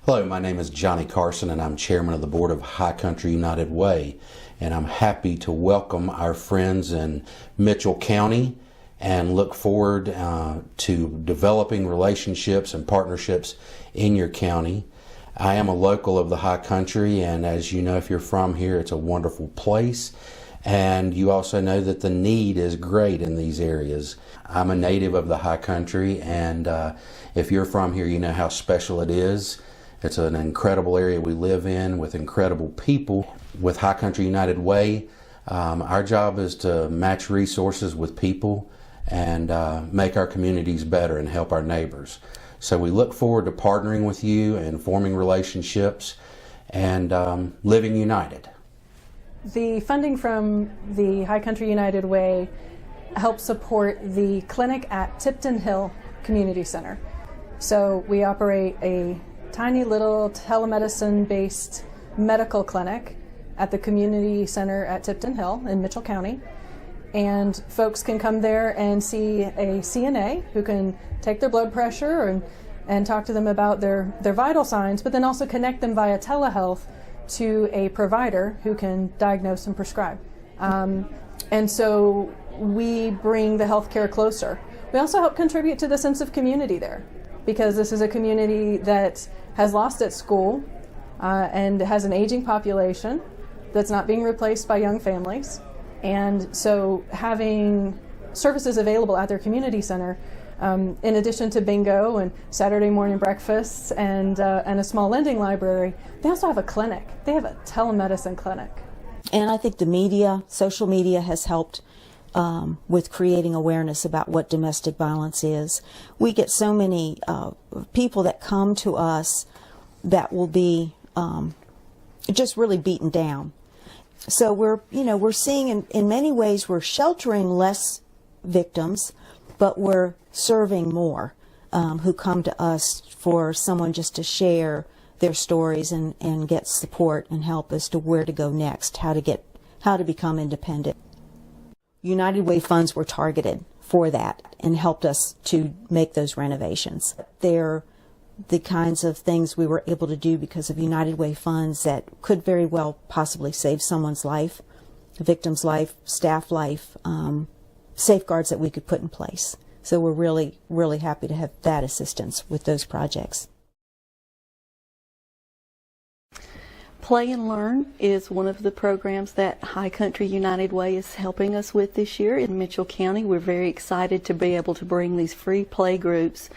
Hello, my name is Johnny Carson and I'm chairman of the board of High Country United Way, and I'm happy to welcome our friends in Mitchell County and look forward to developing relationships and partnerships in your county. I am a local of the High Country, and as you know, if you're from here, it's a wonderful place. And you also know that the need is great in these areas. I'm a native of the High Country, and if you're from here, you know how special it is. It's an incredible area we live in with incredible people. With High Country United Way, our job is to match resources with people and make our communities better and help our neighbors. So we look forward to partnering with you and forming relationships and living united. The funding from the High Country United Way helps support the clinic at Tipton Hill Community Center. So we operate a tiny little telemedicine-based medical clinic at the community center at Tipton Hill in Mitchell County. And folks can come there and see a CNA who can take their blood pressure and talk to them about their vital signs, but then also connect them via telehealth to a provider who can diagnose and prescribe. And so we bring the healthcare closer. We also help contribute to the sense of community there, because this is a community that has lost its school and has an aging population that's not being replaced by young families. And so having services available at their community center, in addition to bingo and Saturday morning breakfasts and a small lending library, they also have a clinic. They have a telemedicine clinic. And I think the media, social media, has helped with creating awareness about what domestic violence is. We get so many people that come to us that will be just really beaten down. So we're seeing in many ways we're sheltering less victims, but we're serving more who come to us for someone just to share their stories and get support and help as to where to go next, how to become independent. United Way funds were targeted for that and helped us to make those renovations. They're the kinds of things we were able to do because of United Way funds that could very well possibly save someone's life, a victim's life, staff life, safeguards that we could put in place. So we're really, really happy to have that assistance with those projects. Play and Learn is one of the programs that High Country United Way is helping us with this year in Mitchell County. We're very excited to be able to bring these free play groups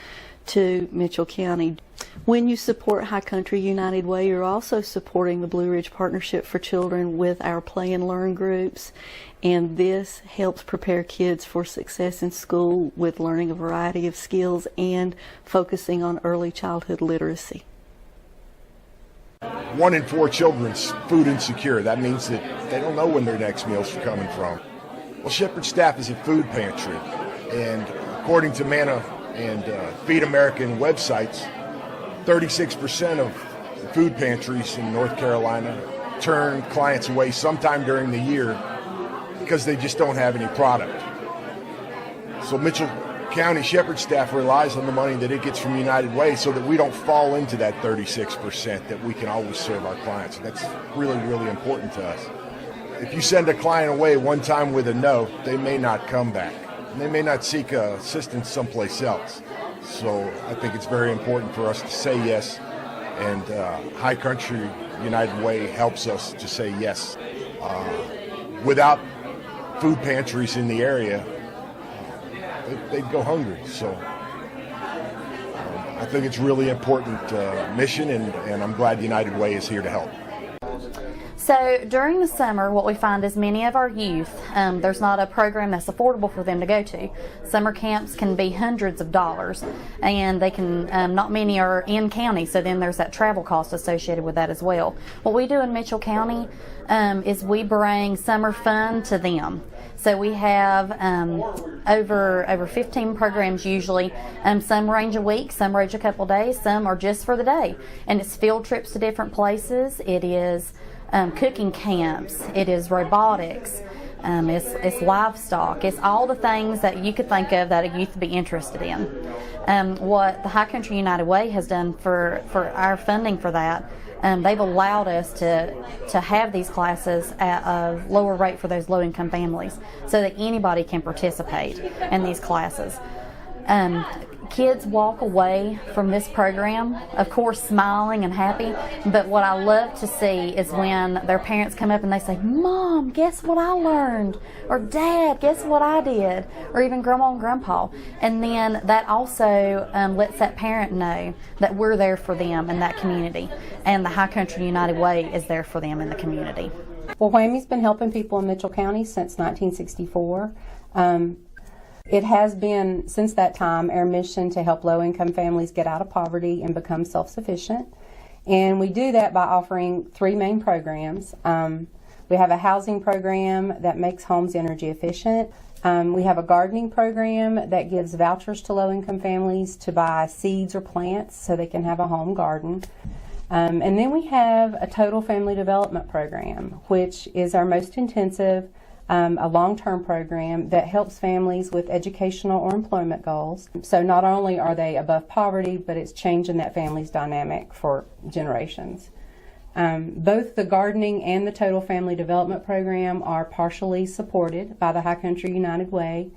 to Mitchell County. When you support High Country United Way, you're also supporting the Blue Ridge Partnership for Children with our Play and Learn groups, and this helps prepare kids for success in school with learning a variety of skills and focusing on early childhood literacy. 1 in 4 children's food insecure. That means that they don't know when their next meals are coming from. Well, Shepherd Staff is a food pantry, and according to Manna and Feed American websites, 36% of food pantries in North Carolina turn clients away sometime during the year because they just don't have any product. So Mitchell County Shepherd Staff relies on the money that it gets from United Way so that we don't fall into that 36%, that we can always serve our clients. And that's really, really important to us. If you send a client away one time with a no, they may not come back. And they may not seek assistance someplace else. So I think it's very important for us to say yes, and High Country United Way helps us to say yes. Without food pantries in the area, they'd go hungry. So I think it's really important mission, and I'm glad United Way is here to help. So during the summer, what we find is many of our youth, there's not a program that's affordable for them to go to. Summer camps can be hundreds of dollars, and they can, not many are in county, so then there's that travel cost associated with that as well. What we do in Mitchell County is we bring summer fun to them. So we have over 15 programs usually. Some range a week, some range a couple days, some are just for the day. And it's field trips to different places. It is cooking camps, it is robotics, it's livestock, it's all the things that you could think of that a youth would be interested in. What the High Country United Way has done for our funding for that, they've allowed us to have these classes at a lower rate for those low-income families so that anybody can participate in these classes. Kids walk away from this program, of course, smiling and happy, but what I love to see is when their parents come up and they say, "Mom, guess what I learned?" or "Dad, guess what I did?" or even Grandma and Grandpa. And then that also lets that parent know that we're there for them in that community, and the High Country United Way is there for them in the community. Well, WWAMI's been helping people in Mitchell County since 1964. It has been, since that time, our mission to help low-income families get out of poverty and become self-sufficient. And we do that by offering three main programs. We have a housing program that makes homes energy efficient. We have a gardening program that gives vouchers to low-income families to buy seeds or plants so they can have a home garden. And then we have a total family development program, which is our most intensive, a long-term program that helps families with educational or employment goals. So not only are they above poverty, but it's changing that family's dynamic for generations. Both the gardening and the Total Family Development Program are partially supported by the High Country United Way.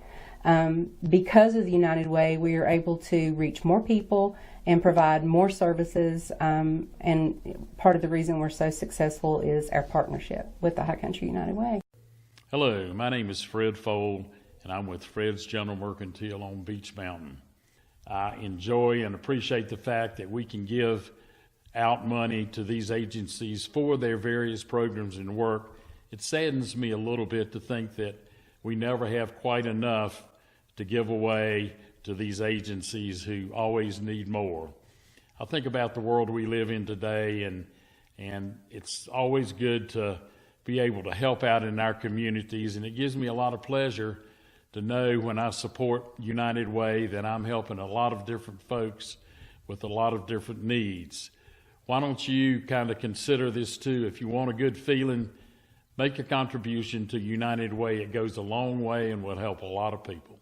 Because of the United Way, we are able to reach more people and provide more services, and part of the reason we're so successful is our partnership with the High Country United Way. Hello, my name is Fred Fold, and I'm with Fred's General Mercantile on Beach Mountain. I enjoy and appreciate the fact that we can give out money to these agencies for their various programs and work. It saddens me a little bit to think that we never have quite enough to give away to these agencies who always need more. I think about the world we live in today, and it's always good to be able to help out in our communities, and it gives me a lot of pleasure to know when I support United Way that I'm helping a lot of different folks with a lot of different needs. Why don't you kind of consider this too? If you want a good feeling, make a contribution to United Way. It goes a long way and will help a lot of people.